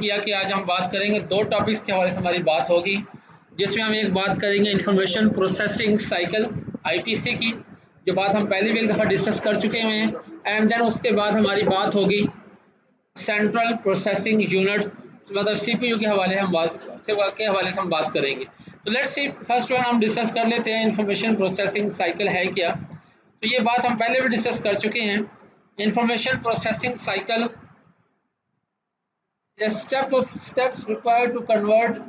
किया कि आज हम बात करेंगे दो टॉपिक्स के हवाले से हमारी बात होगी, जिसमें हम एक बात करेंगे इंफॉर्मेशन प्रोसेसिंग साइकिल आईपीसी की, जो बात हम पहले भी एक दफ़ा डिस्कस कर चुके हुए हैं। एंड देन उसके बाद हमारी बात होगी सेंट्रल प्रोसेसिंग यूनिट, मतलब सीपीयू के हवाले हम बात करेंगे। तो लेट्स सी फर्स्ट वन हम डिस्कस कर लेते हैं, इंफॉर्मेशन प्रोसेसिंग साइकिल है क्या। तो ये बात हम पहले भी डिस्कस कर चुके हैं। Information processing cycle steps required to convert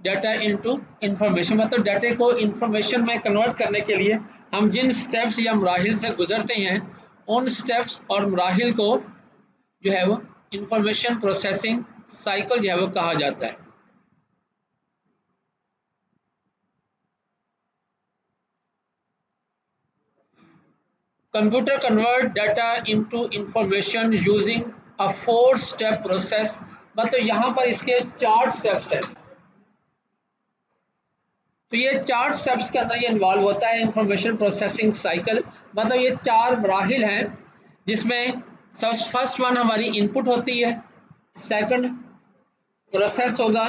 data into information, मतलब डाटा को इंफॉर्मेशन में कन्वर्ट करने के लिए हम जिन स्टेप्स या मराहिल से गुजरते हैं, उन स्टेप्स और मराहिल को जो है वो इंफॉर्मेशन प्रोसेसिंग साइकिल जो है वो कहा जाता है। Computer convert data into information using a 4 step process, मतलब यहाँ पर इसके 4 स्टेप्स हैं। तो ये 4 स्टेप्स के अंदर ये इन्वॉल्व होता है इंफॉर्मेशन प्रोसेसिंग साइकिल, मतलब ये 4 मराहिल हैं, जिसमें फर्स्ट वन हमारी इनपुट होती है, सेकंड प्रोसेस होगा,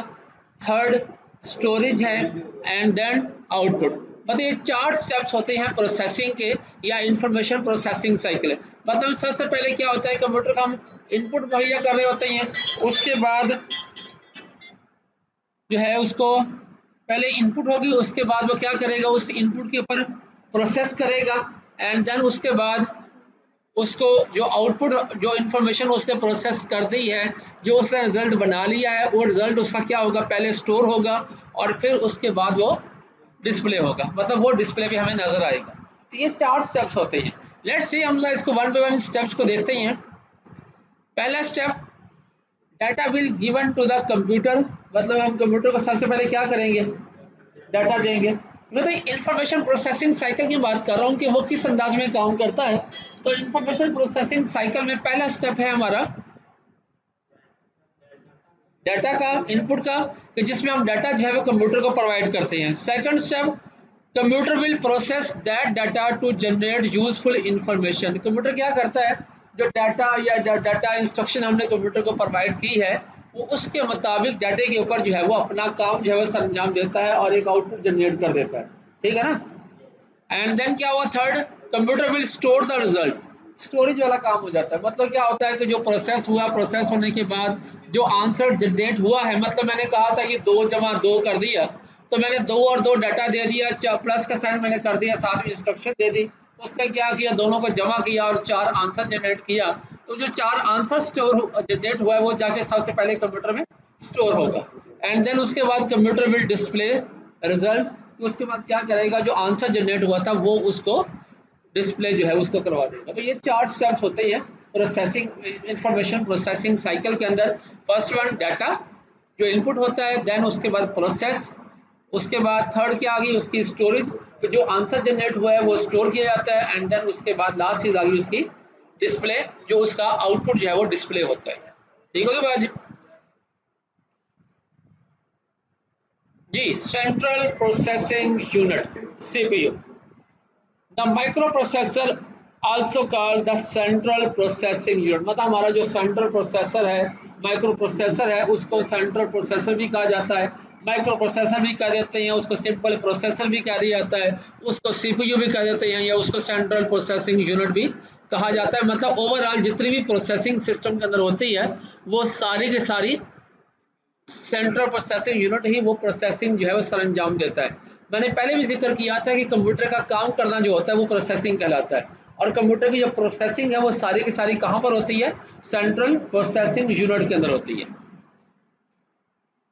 थर्ड स्टोरेज है, एंड देन आउटपुट। मतलब ये 4 स्टेप्स होते हैं प्रोसेसिंग के या इंफॉर्मेशन प्रोसेसिंग साइकिल। मतलब सबसे पहले क्या होता है, कंप्यूटर का हम इनपुट मुहैया कर रहे होते हैं, उसके बाद जो है उसको पहले इनपुट होगी, उसके बाद वो क्या करेगा, उस इनपुट के ऊपर प्रोसेस करेगा, एंड देन उसके बाद उसको जो आउटपुट, जो इंफॉर्मेशन उसने प्रोसेस कर दी है, जो उसने रिजल्ट बना लिया है, वो रिजल्ट उसका क्या होगा, पहले स्टोर होगा और फिर उसके बाद वो डिस्प्ले होगा, मतलब वो डिस्प्ले भी हमें नजर आएगा। तो ये 4 स्टेप्स होते हैं। लेट्स सी हम इसको वन बाय वन स्टेप्स को देखते हैं। पहला step, data will given to the computer, मतलब हम कंप्यूटर को सबसे पहले क्या करेंगे, डाटा देंगे। मैं तो इंफॉर्मेशन प्रोसेसिंग साइकिल की बात कर रहा हूँ कि वो किस अंदाज में काम करता है। तो इंफॉर्मेशन प्रोसेसिंग साइकिल में पहला स्टेप है हमारा डाटा का, इनपुट का, कि जिसमें हम डाटा जो है वो कंप्यूटर को प्रोवाइड करते हैं। Second step, computer will process that data to generate useful information. Computer क्या करता है, जो डाटा या डाटा इंस्ट्रक्शन हमने कंप्यूटर को प्रोवाइड की है, वो उसके मुताबिक डाटे के ऊपर जो है वो अपना काम जो है वो सरंजाम देता है और एक आउटपुट जनरेट कर देता है, ठीक है ना। एंड देन क्या हुआ, third, computer will store the result, storage वाला काम हो जाता है। मतलब क्या होता है कि जो प्रोसेस हुआ, प्रोसेस होने के बाद जो आंसर जनरेट हुआ है, मतलब मैंने कहा था कि 2 जमा 2 कर दिया, तो मैंने 2 और 2 डाटा दे दिया, प्लस का साइन मैंने कर दिया, साथ में इंस्ट्रक्शन दे दी, तो उसने क्या किया, दोनों को जमा किया और 4 आंसर जनरेट किया। तो जो 4 आंसर स्टोर जनरेट हुआ है वो जाके सबसे पहले कंप्यूटर में स्टोर होगा, एंड देन उसके बाद कंप्यूटर विल डिस्प्ले रिजल्ट। उसके बाद क्या करेगा, जो आंसर जनरेट हुआ था वो उसको डिस्प्ले जो है उसको करवा देगा। तो ये 4 स्टेप्स होते हैं प्रोसेसिंग, इंफॉर्मेशन प्रोसेसिंग साइकिल के अंदर। फर्स्ट वन डाटा जो इनपुट होता है, देन उसके बाद प्रोसेस, उसके बाद थर्ड क्या आ गई, उसकी स्टोरेज, तो जो आंसर जनरेट हुआ है वो स्टोर किया जाता है, एंड देन उसके बाद लास्ट चीज आ गई उसकी डिस्प्ले, जो उसका आउटपुट जो है वो डिस्प्ले होता है। ठीक हो गया बात जी। Central processing unit, CPU, the microprocessor also called the central processing unit, मतलब हमारा जो सेंट्रल प्रोसेसर है, माइक्रो प्रोसेसर है, उसको सेंट्रल प्रोसेसर भी कहा जाता है, माइक्रो प्रोसेसर भी कह देते हैं, उसको सिंपल प्रोसेसर भी कह दिया जाता है, उसको सीपीयू भी कह देते हैं, या उसको सेंट्रल प्रोसेसिंग यूनिट भी कहा जाता है। मतलब ओवरऑल जितनी भी प्रोसेसिंग सिस्टम के अंदर होती है, वो सारी की सारी सेंट्रल प्रोसेसिंग यूनिट ही वो प्रोसेसिंग जो है वो सरंजाम देता है। मैंने पहले भी जिक्र किया था कि कंप्यूटर का काम करना जो होता है वो प्रोसेसिंग कहलाता है, और कंप्यूटर की जो प्रोसेसिंग है वो सारी की सारी कहाँ पर होती है, सेंट्रल प्रोसेसिंग यूनिट के अंदर होती है।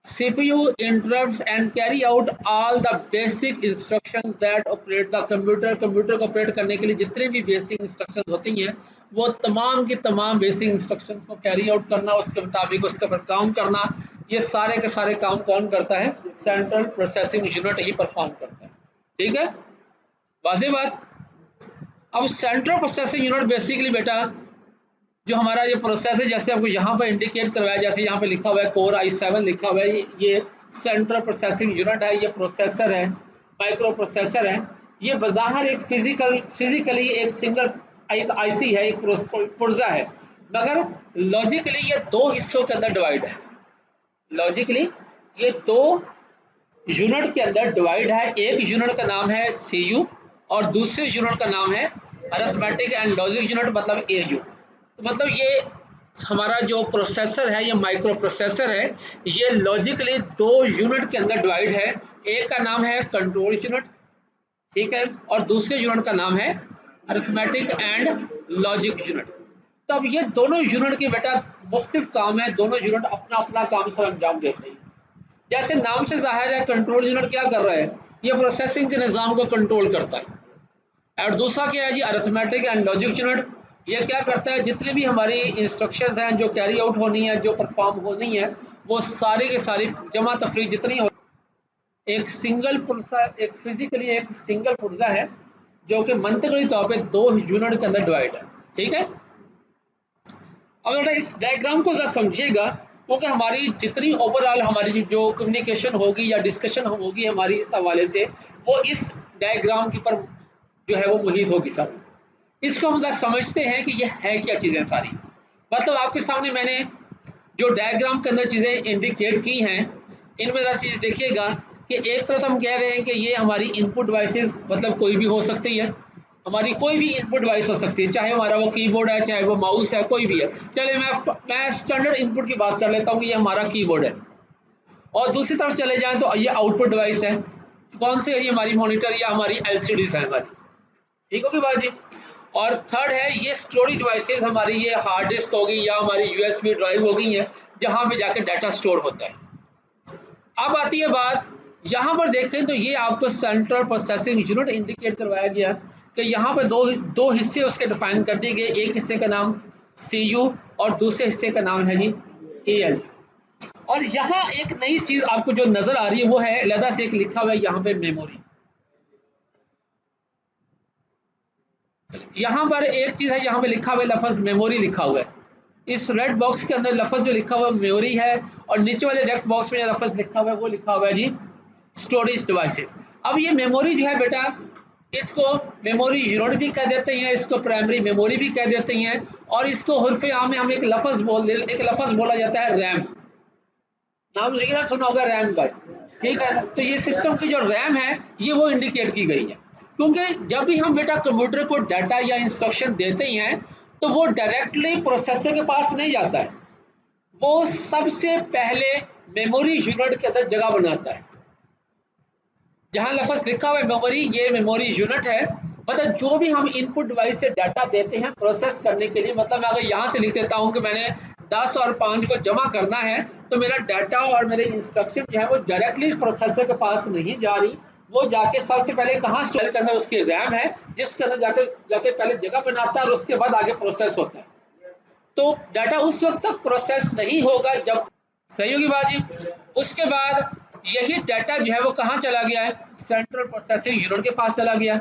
CPU interrupts and carry out all the basic instructions that operate the computer। Computer को ऑपरेट करने के लिए जितने भी बेसिक इंस्ट्रक्शंस होती हैं, वो तमाम की तमाम बेसिक इंस्ट्रक्शंस को कैरी आउट करना, उसके मुताबिक उसके ऊपर काम करना, ये सारे के सारे काम कौन करता है, सेंट्रल प्रोसेसिंग यूनिट ही परफॉर्म करता है। ठीक है, वाज़ेह बात। अब सेंट्रल प्रोसेसिंग यूनिट बेसिकली बेटा जो हमारा ये प्रोसेस है, जैसे आपको यहाँ पर इंडिकेट करवाया, जैसे यहाँ पे लिखा हुआ है कोर i7 लिखा हुआ है, ये सेंट्रल प्रोसेसिंग यूनिट है, ये प्रोसेसर है, माइक्रो प्रोसेसर है। ये बज़ाहिर एक फिजिकली एक सिंगल एक आईसी है, एक पुर्जा है, मगर लॉजिकली ये 2 हिस्सों के अंदर डिवाइड है। लॉजिकली ये दो यूनिट के अंदर डिवाइड है। एक यूनिट का नाम है CU और दूसरे यूनिट का नाम है अरिथमेटिक एंड लॉजिक यूनिट, मतलब AU। तो मतलब ये हमारा जो प्रोसेसर है, ये माइक्रो प्रोसेसर है, ये लॉजिकली दो यूनिट के अंदर डिवाइड है। एक का नाम है कंट्रोल यूनिट, ठीक है, और दूसरे यूनिट का नाम है अरिथमेटिक एंड लॉजिक यूनिट। तो अब ये दोनों यूनिट के बेटा मुख्तलिफ काम है, दोनों यूनिट अपना अपना काम सर अंजाम देते हैं। जैसे नाम से जाहिर है, कंट्रोल यूनिट क्या कर रहा है, ये प्रोसेसिंग के निज़ाम को कंट्रोल करता है। और दूसरा क्या है जी, अरिथमेटिक एंड लॉजिक यूनिट, ये क्या करता है, जितनी भी हमारी इंस्ट्रक्शंस हैं जो कैरी आउट होनी है, जो परफॉर्म होनी है, वो सारी के सारी जमा तफरीक जितनी हो, एक सिंगल पुर्जा, एक फिजिकली एक सिंगल पुर्जा है जो कि मंतकली तौर पे दो यूनिट के अंदर डिवाइड है। ठीक है, अब बेटा इस डायग्राम को जरा समझिएगा, क्योंकि हमारी जितनी ओवरऑल हमारी जो कम्युनिकेशन होगी या डिस्कशन होगी हमारी इस हवाले से, वो इस डायग्राम के पर जो है वो मुहित होगी सारी। इसको हम जरा समझते हैं कि ये है क्या चीज़ें सारी। मतलब आपके सामने मैंने जो डायग्राम के अंदर चीज़ें इंडिकेट की हैं, इनमें ज़रा चीज़ देखिएगा कि एक तरफ हम कह रहे हैं कि ये हमारी इनपुट डिवाइसेस, मतलब कोई भी हो सकती है, हमारी कोई भी इनपुट डिवाइस हो सकती है, चाहे हमारा वो कीबोर्ड है, चाहे वो माउस है, कोई भी है। चलिए मैं स्टैंडर्ड इनपुट की बात कर लेता हूँ कि ये हमारा कीबोर्ड है। और दूसरी तरफ चले जाएं तो ये आउटपुट डिवाइस है, कौन सी है, ये हमारी मॉनिटर या हमारी LCD है हमारी, ठीक होगी बात जी। और थर्ड है ये स्टोरेज डिवाइसेस हमारी, ये हार्ड डिस्क होगी या हमारी USB ड्राइव होगी है, जहाँ पे जाके डाटा स्टोर होता है। अब आती है बात, यहाँ पर देखें तो ये आपको सेंट्रल प्रोसेसिंग यूनिट इंडिकेट करवाया गया कि यहाँ पर दो हिस्से उसके डिफाइन कर दिए गए। एक हिस्से का नाम CU और दूसरे हिस्से का नाम है जी AL। और यहाँ एक नई चीज आपको जो नजर आ रही है वो है अलग से एक लिखा हुआ है यहाँ पे मेमोरी। यहाँ पर एक चीज है, यहाँ पे लिखा हुआ है लफ्ज मेमोरी लिखा हुआ है। इस रेड बॉक्स के अंदर लफ्ज जो लिखा हुआ है मेमोरी है, और नीचे वाले लेफ्ट बॉक्स में लफ्ज लिखा हुआ है वो लिखा हुआ है जी स्टोरेज डिवाइसेस। अब ये मेमोरी जो है बेटा, इसको मेमोरी यूनिट भी कह देते हैं, इसको प्राइमरी मेमोरी भी कह देते हैं, और इसको हुर्फ़े आम में हम एक लफ्ज बोला जाता है रैम। नाम लेकिन सुना होगा रैम का, ठीक है। तो ये सिस्टम की जो रैम है ये वो इंडिकेट की गई है, क्योंकि जब भी हम बेटा कंप्यूटर को डाटा या इंस्ट्रक्शन देते हैं तो वो डायरेक्टली प्रोसेसर के पास नहीं जाता है, वो सबसे पहले मेमोरी यूनिट के अंदर जगह बनाता है। जहाँ लफ्ज लिखा हुआ है मेमोरी, ये मेमोरी यूनिट है। मतलब जो भी हम इनपुट डिवाइस से डाटा देते हैं प्रोसेस करने के लिए, मतलब मैं अगर यहाँ से लिख देता हूँ कि मैंने 10 और 5 को जमा करना है, तो मेरा डाटा और मेरे इंस्ट्रक्शन जो है वो डायरेक्टली प्रोसेसर के पास नहीं जा रही, वो जाके सबसे पहले कहाँ स्टोर करना है, उसकी रैम है जिसके अंदर जाके जाके पहले जगह बनाता है और उसके बाद आगे प्रोसेस होता है। तो डाटा उस वक्त तक प्रोसेस नहीं होगा जब, सही होगी बात जी। उसके बाद यही डाटा जो है वो कहाँ चला गया है, सेंट्रल प्रोसेसिंग यूनिट के पास चला गया।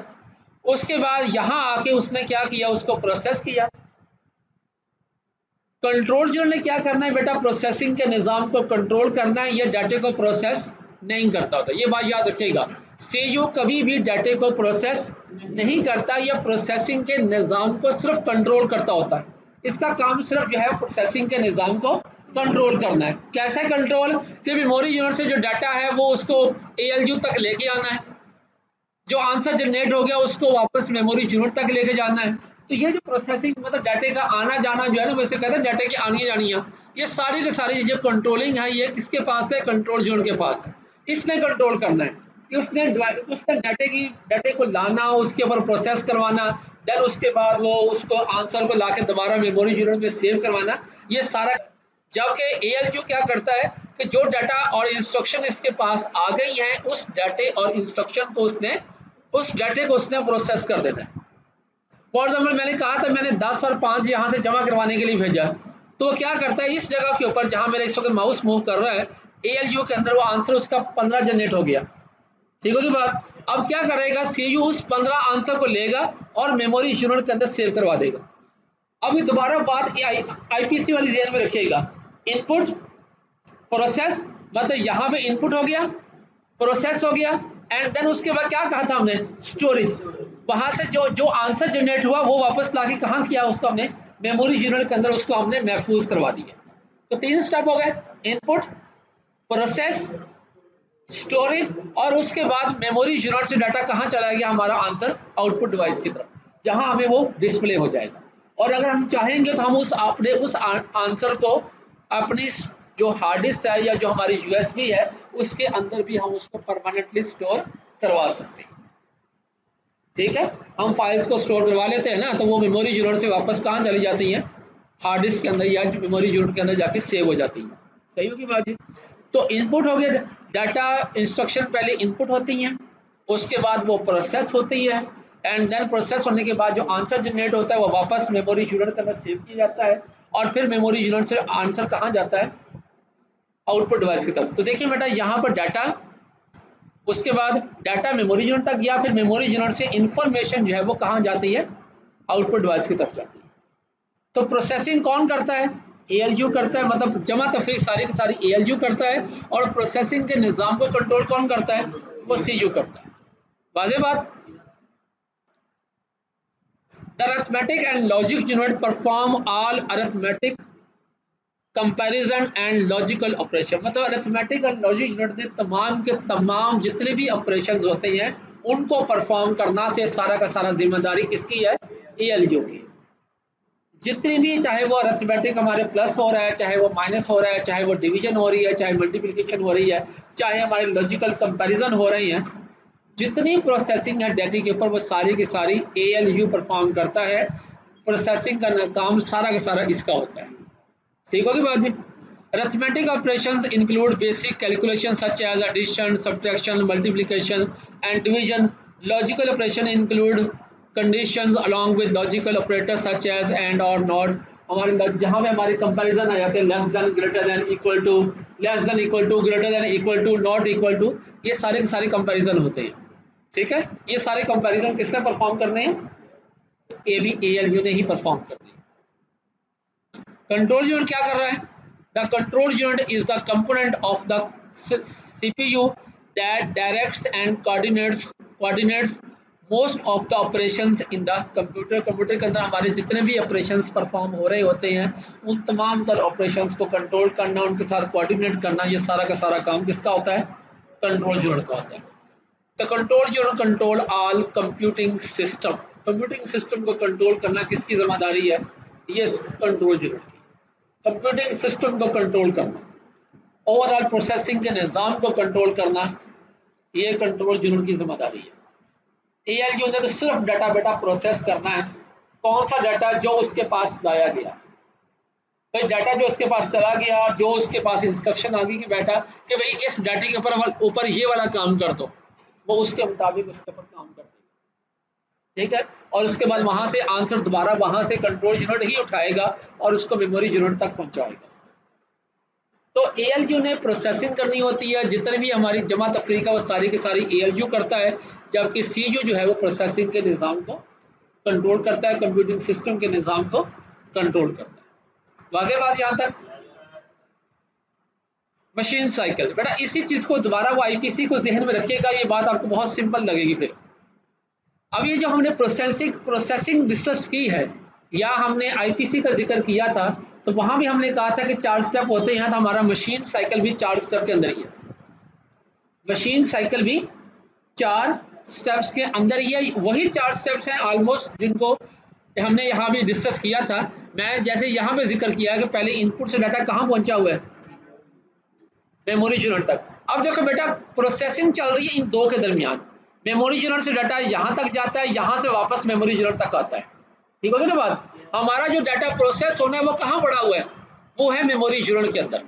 उसके बाद यहाँ आके उसने क्या किया, उसको प्रोसेस किया। कंट्रोल यूनिट ने क्या करना है बेटा, प्रोसेसिंग के निज़ाम को कंट्रोल करना है, ये डाटे को प्रोसेस नहीं करता होता, ये बात याद रखिएगा। CU कभी भी डाटे को प्रोसेस नहीं करता, यह प्रोसेसिंग के निज़ाम को सिर्फ कंट्रोल करता होता है। इसका काम सिर्फ जो है प्रोसेसिंग के निज़ाम को कंट्रोल करना है। कैसे कंट्रोल, कि मेमोरी यूनिट से जो डाटा है वो उसको ALU तक लेके आना है, जो आंसर जनरेट हो गया उसको वापस मेमोरी यूनिट तक लेके जाना है। तो ये जो प्रोसेसिंग, मतलब डाटे का आना जाना जो है ना, वैसे कहते हैं डाटे की आनी जानियाँ, ये सारी की सारी जो कंट्रोलिंग है ये किसके पास है, कंट्रोल यूनिट के पास है। इसने कंट्रोल करना है कि उसने डाटे को लाना, उसके ऊपर प्रोसेस करवाना, देन उसके बाद वो उसको आंसर को लाके दोबारा मेमोरी यूनिट में सेव करवाना, ये सारा। जबकि ALU क्या करता है कि जो डाटा और इंस्ट्रक्शन इसके पास आ गई हैं, उस डाटे और इंस्ट्रक्शन को उसने, उस डाटे को उसने प्रोसेस कर देना है। फॉर एग्जाम्पल मैंने कहा था मैंने 10 और 5 यहाँ से जमा करवाने के लिए भेजा, तो क्या करता है, इस जगह के ऊपर जहाँ मेरा इस वक्त माउस मूव कर रहा है, ALU के अंदर वो आंसर उसका 15 जनरेट हो गया, ठीक होगी बात। अब क्या करेगा, CU उस 15 आंसर को लेगा और मेमोरी यूनिट के अंदर सेव करवा देगा। अभी दोबारा बात IPC वाली जेल में रखिएगा, इनपुट प्रोसेस, मतलब यहाँ पे इनपुट हो गया, प्रोसेस हो गया, एंड देन उसके बाद क्या कहा था हमने, स्टोरेज। वहां से जो जो आंसर जनरेट हुआ वो वापस लाके कहाँ किया, उसको हमने मेमोरी यूनिट के अंदर उसको हमने महफूज करवा दिया। तो 3 स्टेप हो गए, इनपुट, प्रोसेस, स्टोरेज और उसके बाद मेमोरी यूनिट से डाटा कहाँ चला गया, हमारा आंसर आउटपुट डिवाइस की तरफ, जहां हमें वो डिस्प्ले हो जाएगा। और अगर हम चाहेंगे तो हम उस आंसर को अपनी जो हार्ड डिस्क है या जो हमारी यूएसबी है उसके अंदर भी हम उसको परमानेंटली स्टोर करवा सकते हैं। ठीक है, हम फाइल्स को स्टोर करवा लेते हैं ना, तो वो मेमोरी यूनिट से वापस कहाँ चली जाती हैं, हार्ड डिस्क के अंदर या मेमोरी यूनिट के अंदर जाके सेव हो जाती है। सही होगी बात जी। तो इनपुट हो गया, डाटा इंस्ट्रक्शन पहले इनपुट होती हैं, उसके बाद वो प्रोसेस होती है, एंड देन प्रोसेस होने के बाद जो आंसर जनरेट होता है वो वापस मेमोरी यूनिट के अंदर सेव किया जाता है, और फिर मेमोरी यूनिट से आंसर कहाँ जाता है, आउटपुट डिवाइस की तरफ। तो देखिए बेटा यहाँ पर डाटा, उसके बाद डाटा मेमोरी यूनिट तक गया, फिर मेमोरी यूनिट से इंफॉर्मेशन जो है वो कहाँ जाती है, आउटपुट डिवाइस की तरफ जाती है। तो प्रोसेसिंग कौन करता है, एएलयू करता है, मतलब जमा तफरीक सारी की सारी एएलयू करता है, और प्रोसेसिंग के निज़ाम को कंट्रोल कौन करता है, वो सीयू करता है। वाज़ेह बात। The arithmetic and logic unit perform all arithmetic comparison and logical operation, मतलब अरिथमेटिक और लॉजिक यूनिट ने तमाम के तमाम जितने भी ऑपरेशंस होते हैं उनको परफॉर्म करना से सारा का सारा जिम्मेदारी किसकी है, एएलयू की। जितनी भी, चाहे वो अरिथमेटिक हमारे प्लस हो रहा है, चाहे वो माइनस हो रहा है, चाहे वो डिवीजन हो रही है, चाहे मल्टीप्लिकेशन हो रही है, चाहे हमारे लॉजिकल कंपैरिजन हो रही हैं, जितनी प्रोसेसिंग है डाटा के ऊपर वो सारी की सारी एएलयू परफॉर्म करता है। प्रोसेसिंग का काम सारा का सारा इसका होता है। ठीक होगी बात जी। Arithmetic operations include basic calculations such as addition, subtraction, multiplication, and division. Logical operations include conditions along with logical operators such as and or not. हमारे जहाँ पे हमारे कंपैरिजन आ जाते हैं, less than, greater than, equal to, less than equal to, greater than equal to, not equal to, ये सारे के सारे कंपैरिजन होते हैं। ठीक है, ये सारे कंपैरिजन किसने परफॉर्म करने हैं, A B A L U ने ही परफॉर्म करने हैं। कंट्रोल यूनिट क्या कर रहा है, the control unit is the component of the CPU that directs and coordinates most of the operations in the computer. Computer के अंदर हमारे जितने भी ऑपरेशंस परफॉर्म हो रहे होते हैं उन तमाम तर ऑपरेशंस को कंट्रोल करना, उनके साथ कोऑर्डिनेट करना, ये सारा का सारा काम किसका होता है, कंट्रोल यूनिट का होता है। The control unit control all computing system. Computing system को कंट्रोल करना किसकी जिम्मेदारी है, ये कंट्रोल यूनिट की। कंप्यूटिंग सिस्टम को कंट्रोल करना, ओवरऑल प्रोसेसिंग के निज़ाम को कंट्रोल करना, ये कंट्रोल यूनिट की जिम्मेदारी है। एएलयू ने तो सिर्फ डाटा बेटा प्रोसेस करना है, कौन सा डाटा जो उसके पास लाया गया, भाई डाटा जो उसके पास चला गया, जो उसके पास इंस्ट्रक्शन आ गई कि बेटा कि भाई इस डाटे के ऊपर ये वाला काम कर दो, वो उसके मुताबिक उसके ऊपर काम कर देगा। ठीक है, और उसके बाद वहां से आंसर दोबारा वहां से कंट्रोल यूनिट ही उठाएगा और उसको मेमोरी यूनिट तक पहुंचाएगा। तो एएलयू ने प्रोसेसिंग करनी होती है, जितने भी हमारी जमा तफरीक है वो सारी की सारी एएलयू करता है, जबकि सीयू जो है वो प्रोसेसिंग के निज़ाम को कंट्रोल करता है, कंप्यूटिंग सिस्टम के निज़ाम को कंट्रोल करता है। वाज़ेह बात यहाँ तक। मशीन साइकिल बेटा इसी चीज को दोबारा वो आईपीसी को जहन में रखिएगा, ये बात आपको बहुत सिंपल लगेगी। फिर अब ये जो हमने प्रोसेसिंग डिस्कस की है या हमने आईपीसी का जिक्र किया था, तो वहां भी हमने कहा था कि 4 स्टेप होते हैं, तो हमारा मशीन साइकिल भी 4 स्टेप के अंदर ही है। मशीन साइकिल भी 4 स्टेप्स के अंदर ही है, वही 4 स्टेप्स हैं ऑलमोस्ट जिनको हमने यहाँ भी डिस्कस किया था। मैं जैसे यहाँ पे जिक्र किया है कि पहले इनपुट से डाटा कहाँ पहुंचा हुआ है, मेमोरी यूनिट तक। अब देखो बेटा प्रोसेसिंग चल रही है इन दो के दरमियान, मेमोरी यूनिट से डाटा यहाँ तक जाता है, यहाँ से वापस मेमोरी यूनिट तक आता है। ठीक होगी ना बात। हमारा जो डाटा प्रोसेस होना है वो कहाँ पड़ा हुआ है, वो है मेमोरी यूनिट के अंदर।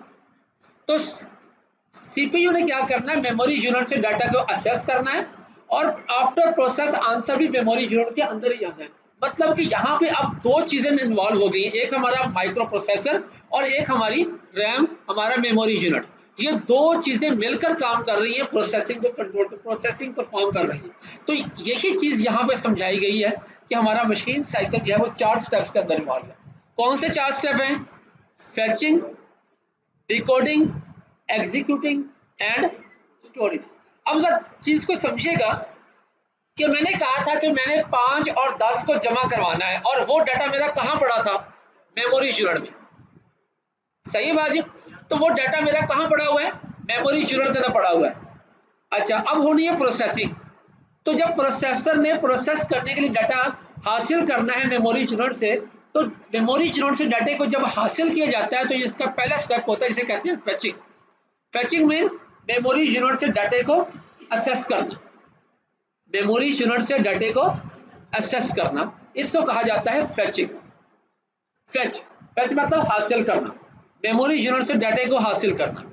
तो सीपीयू ने क्या करना है, मेमोरी यूनिट से डाटा को असेस करना है और आफ्टर प्रोसेस आंसर भी मेमोरी यूनिट के अंदर ही जाना है। मतलब कि यहाँ पे अब दो चीजें इन्वॉल्व हो गई, एक हमारा माइक्रो प्रोसेसर और एक हमारी रैम, हमारा मेमोरी यूनिट। ये दो चीजें मिलकर काम कर रही है, प्रोसेसिंग को कंट्रोल, प्रोसेसिंग परफॉर्म कर रही है। तो यही चीज यहाँ पे समझाई गई है कि हमारा मशीन साइकिल जो है वो 4 स्टेप्स के अंदर इन्वॉल्व है। कौन से 4 स्टेप हैं, fetching, decoding, executing and storage. अब जरा चीज को समझिएगा कि मैंने कहा था कि मैंने 5 और 10 को जमा करवाना है और वो डाटा मेरा कहाँ पड़ा था, मेमोरी यूनिट में। सही है बाजी। तो वो डाटा मेरा कहाँ पड़ा हुआ है, मेमोरी यूनिट के अंदर पड़ा हुआ है। अच्छा, अब होनी है प्रोसेसिंग। तो जब प्रोसेसर ने प्रोसेस करने के लिए डाटा हासिल करना है मेमोरी यूनिट से, तो मेमोरी यूनिट से डाटे को जब हासिल किया जाता है तो इसका पहला स्टेप होता है, इसे कहते हैं fetching. Fetching mean memory unit से डाटे को असेस करना, मेमोरी यूनिट से डाटे को असेस करना, इसको कहा जाता है फेचिंग। फेच फेच मतलब हासिल करना, मेमोरी यूनिट से डाटे को हासिल करना।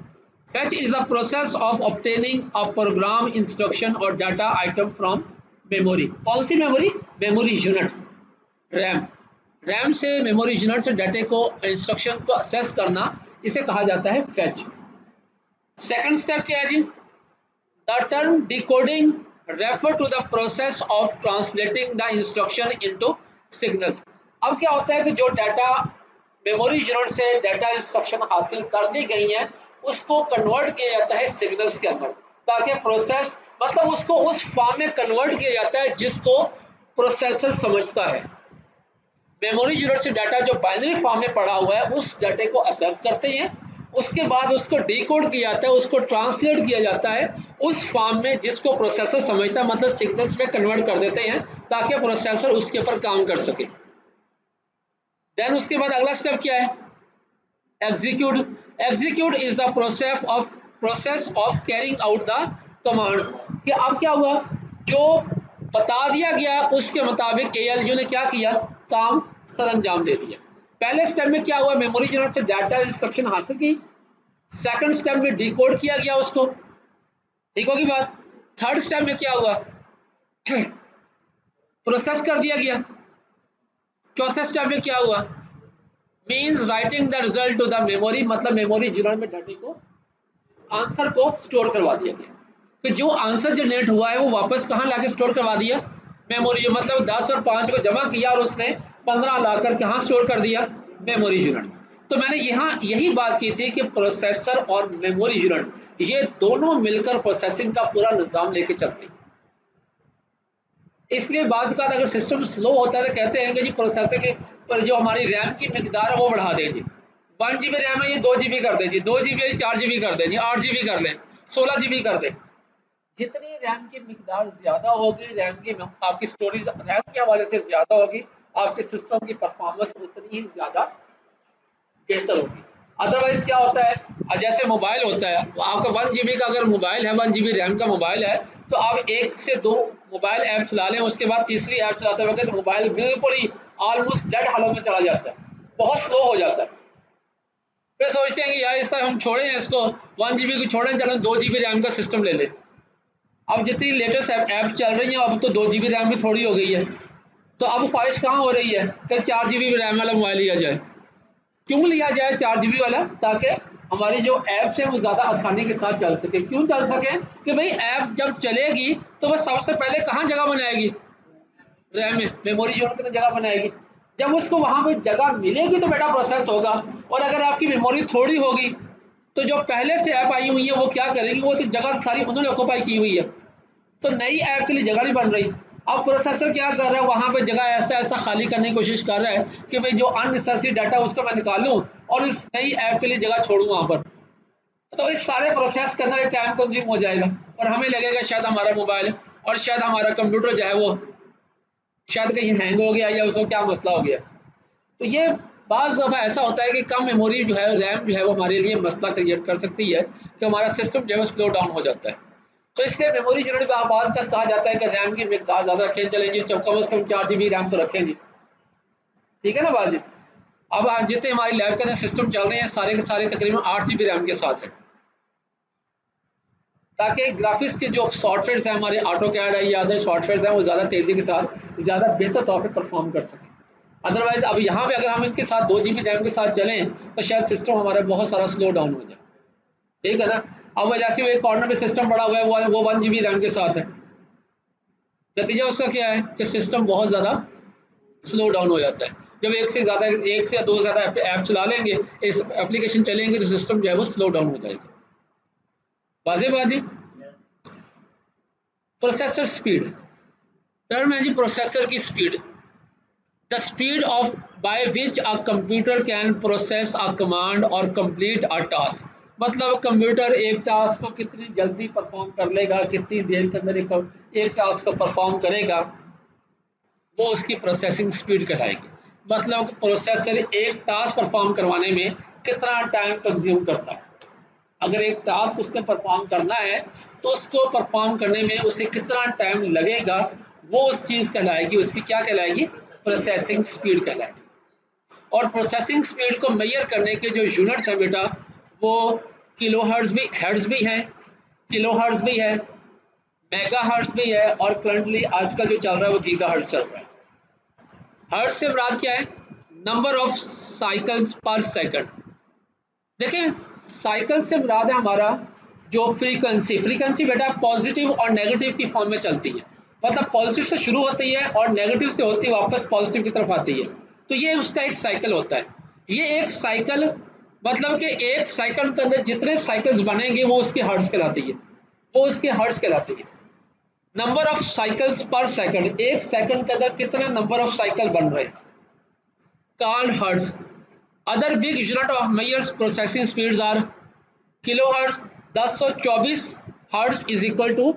Fetch is a process of obtaining a program instruction और डाटा आइटम फ्रॉम मेमोरी। कौन सी memory? Memory unit, RAM. RAM से मेमोरी यूनिट से डाटे को, इंस्ट्रक्शन को असेस करना, इसे कहा जाता है फेच। सेकंड स्टेप क्या है जी? The term decoding refer to the process of translating the instruction into signals. अब क्या होता है कि जो डाटा मेमोरी यूनिट से डाटा इंस्ट्रक्शन हासिल कर ली गई हैं, उसको कन्वर्ट किया जाता है सिग्नल्स के अंदर, ताकि प्रोसेस मतलब उसको उस फॉर्म में कन्वर्ट किया जाता है जिसको प्रोसेसर समझता है। मेमोरी यूनिट से डाटा जो बाइनरी फॉर्म में पड़ा हुआ है, उस डाटे को असेस करते हैं, उसके बाद उसको डिकोड किया जाता है, उसको ट्रांसलेट किया जाता है उस फॉर्म में जिसको प्रोसेसर समझता है, मतलब सिग्नल्स में कन्वर्ट कर देते हैं ताकि प्रोसेसर उसके ऊपर काम कर सके। देन उसके बाद अगला स्टेप क्या है? Execute. Execute is the process of carrying out the command. कि अब क्या हुआ, जो बता दिया गया उसके मुताबिक एएलयू ने क्या किया, काम सर अंजाम दे दिया। पहले स्टेप में क्या हुआ, मेमोरी यूनिट से डाटा इंस्ट्रक्शन हासिल की। सेकंड स्टेप में डिकोड किया गया उसको, ठीक होगी बात। थर्ड स्टेप में क्या हुआ, प्रोसेस कर दिया गया। चौथे स्टेप में क्या हुआ, means writing the result to the memory, मतलब मेमोरी यूनिट में डाटे को, आंसर को स्टोर करवा दिया गया। तो जो आंसर जनरेट हुआ है वो वापस कहाँ लाके स्टोर करवा दिया, मेमोरी। मतलब 10 और 5 को जमा किया और उसने 15 लाकर कहाँ स्टोर कर दिया, मेमोरी यूनिट। तो मैंने यहाँ यही बात की थी कि प्रोसेसर और मेमोरी यूनिट ये दोनों मिलकर प्रोसेसिंग का पूरा निज़ाम लेके चलते हैं। इसलिए बाज़ का अगर सिस्टम स्लो होता है तो कहते हैं कि जी प्रोसेसर के पर जो हमारी रैम की मिकदार है वो बढ़ा दें जी, 1 GB रैम है ये 2 GB कर दें जी, 2 GB 4 GB कर दें जी, 8 GB कर लें, 16 GB कर दें। जितनी रैम की मिकदार ज़्यादा होगी, रैम की आपकी स्टोरेज रैम के हवाले से ज़्यादा होगी, आपके सिस्टम की परफॉर्मेंस उतनी ही ज़्यादा बेहतर होगी। अदरवाइज क्या होता है, जैसे मोबाइल होता है, आपका 1 GB का अगर मोबाइल है, 1 GB रैम का मोबाइल है, तो आप 1 से 2 मोबाइल ऐप चला लें, उसके बाद तीसरी ऐप चलाते वक्त मोबाइल बिल्कुल ही ऑलमोस्ट डेड हालत में चला जाता है, बहुत स्लो हो जाता है। फिर सोचते हैं कि यार इस तरह हम छोड़ें इसको, 1 GB को छोड़ें, चलो 2 GB रैम का सिस्टम ले लें। अब जितनी लेटेस्ट ऐप्स चल रही हैं, अब तो 2 GB रैम भी थोड़ी हो गई है, तो अब ख्वाहिश कहाँ हो रही है कि 4 GB रैम वाला मोबाइल लिया जाए। क्यों लिया जाए 4 GB वाला, ताकि हमारी जो ऐप्स हैं वो ज़्यादा आसानी के साथ चल सके। क्यों चल सके कि भाई ऐप जब चलेगी तो वह सबसे पहले कहाँ जगह बनाएगी, रैम में, मेमोरी यूनिट में जगह बनाएगी। जब उसको वहाँ पे जगह मिलेगी तो बेटा प्रोसेस होगा। और अगर आपकी मेमोरी थोड़ी होगी तो जो पहले से ऐप आई हुई है वो क्या करेगी, वो तो जगह सारी उन्होंने ऑक्यूपाई की हुई है, तो नई ऐप के लिए जगह नहीं बन रही। अब प्रोसेसर क्या कर रहा है, वहाँ पे जगह ऐसा ऐसा खाली करने की कोशिश कर रहा है कि भाई जो अननेसेसरी डाटा उसको मैं निकालूं और इस नई ऐप के लिए जगह छोड़ूं वहाँ पर। तो इस सारे प्रोसेस के अंदर टाइम कंज्यूम हो जाएगा और हमें लगेगा शायद हमारा मोबाइल और शायद हमारा कंप्यूटर जो है वो शायद कहीं हैंग हो गया या उसको क्या मसला हो गया। तो ये बाज़ दफ़ा ऐसा होता है कि कम मेमोरी जो है, रैम जो है वो हमारे लिए मसला क्रिएट कर सकती है कि हमारा सिस्टम जो है वो स्लो डाउन हो जाता है। तो इसलिए मेमोरी यूनिट में आवाज़ का कहा जाता है कि रैम की मिकदार ज़्यादा रखें, चलें जी कम से कम 4 GB रैम तो रखें जी, ठीक है ना बाजी। अब जितने हमारी लैब के अंदर सिस्टम चल रहे हैं सारे के सारे तकरीबन 8 GB रैम के साथ है, ताकि ग्राफिक्स के जो सॉफ्टवेयर हैं हमारे ऑटो कैड है या अदर सॉफ्टवेयर हैं वो ज़्यादा तेज़ी के साथ ज़्यादा बेहतर तौर पर परफॉर्म कर सकें। अदरवाइज अब यहाँ पे अगर हम इनके साथ 2 GB रैम के साथ चलें तो शायद सिस्टम हमारा बहुत सारा स्लो डाउन हो जाए, ठीक है ना। अब जैसे वो एक कॉर्नर में सिस्टम पड़ा हुआ है वो 1 GB रैम के साथ है, नतीजा उसका क्या है कि सिस्टम बहुत ज़्यादा स्लो डाउन हो जाता है। जब एक से या दो ज़्यादा ऐप चला लेंगे, इस एप्लीकेशन चलेंगे तो सिस्टम जो है वो स्लो डाउन हो जाएगा। वाज़ेह बात जी। प्रोसेसर स्पीड, टर्म है जी प्रोसेसर की speed. The speed of by which a computer can process a command और कंप्लीट अ टास्क। मतलब कंप्यूटर एक टास्क को कितनी जल्दी परफॉर्म कर लेगा, कितनी देर के अंदर एक टास्क को परफॉर्म करेगा, वो उसकी प्रोसेसिंग स्पीड कहलाएगी। मतलब प्रोसेसर एक टास्क परफॉर्म करवाने में कितना टाइम कंज्यूम करता है। अगर एक टास्क उसने परफॉर्म करना है तो उसको परफॉर्म करने में उसे कितना टाइम लगेगा, वो उस चीज़ कहलाएगी, उसकी क्या कहलाएगी, प्रोसेसिंग स्पीड कहलाएगी। और प्रोसेसिंग स्पीड को मेजर करने के जो यूनिट्स हैं बेटा, वो किलो हर्ट्ज भी हैं, किलो हर्ट्ज भी है, मेगा हर्ट्ज भी है, और करंटली आजकल जो चल रहा है वो गीगा हर्ट्ज चल रहा है। हर्ट्ज से मुराद क्या है, number of cycles per second. देखें, साइकिल से मुराद है हमारा जो फ्रीक्वेंसी, फ्रीक्वेंसी बेटा पॉजिटिव और नेगेटिव की फॉर्म में चलती है। मतलब पॉजिटिव से शुरू होती है और नेगेटिव से होती है वापस पॉजिटिव की तरफ आती है, तो ये उसका एक साइकिल होता है। ये एक साइकिल मतलब कि एक साइकिल के अंदर जितने साइकिल्स बनेंगे वो उसके हर्ट्ज कहलाती है, वो उसके हर्ट्ज कहलाती है। Number of cycles per second, एक सेकंड के अंदर कितने नंबर ऑफ साइकिल बन रहे हैं, Karl Hertz. Other big unit of measures processing speeds are kilo hertz, 1024 hertz is equal to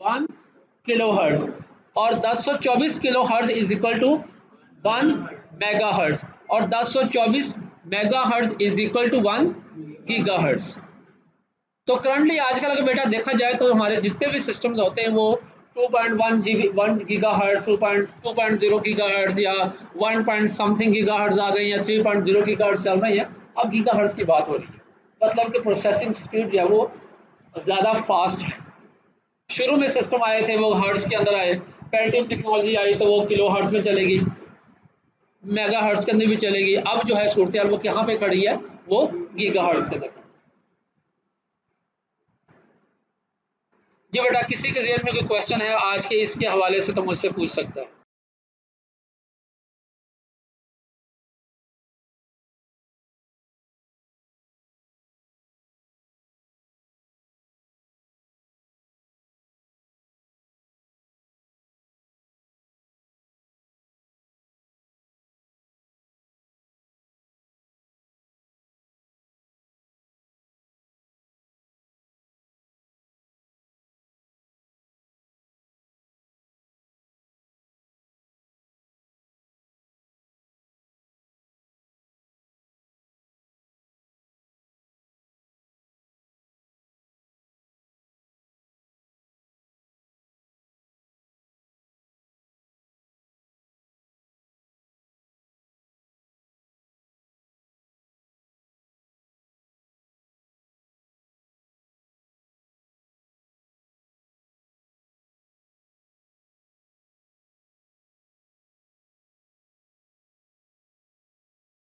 1 kilo hertz, और 1024 kilo hertz is equal to 1 mega hertz, और 1024 mega hertz is equal to 1 giga hertz. तो currently आजकल अगर बेटा देखा जाए तो हमारे जितने भी सिस्टम्स होते हैं वो 2.1 GB 1 giga hertz, 2.0 giga hertz या 1 पॉइंट समथिंग गीगा हर्ट्ज आ गए, या 3.0 गीगा हर्ट्ज चल रही है। अब गीगा हर्ट्ज की बात हो रही है, मतलब कि प्रोसेसिंग स्पीड जो है वो ज़्यादा फास्ट है। शुरू में सिस्टम आए थे वो हर्ट्ज के अंदर आए, पेल्टियम टेक्नोलॉजी आई तो वो किलो हर्ट्ज में चलेगी, मेगा हर्ट्ज के अंदर भी चलेगी। अब जो है सूरत वो कहाँ पे खड़ी है, वो गीगा हर्ट्ज के अंदर। जी बेटा, किसी के ज़हन में कोई क्वेश्चन है आज के इसके हवाले से तो मुझसे पूछ सकता है।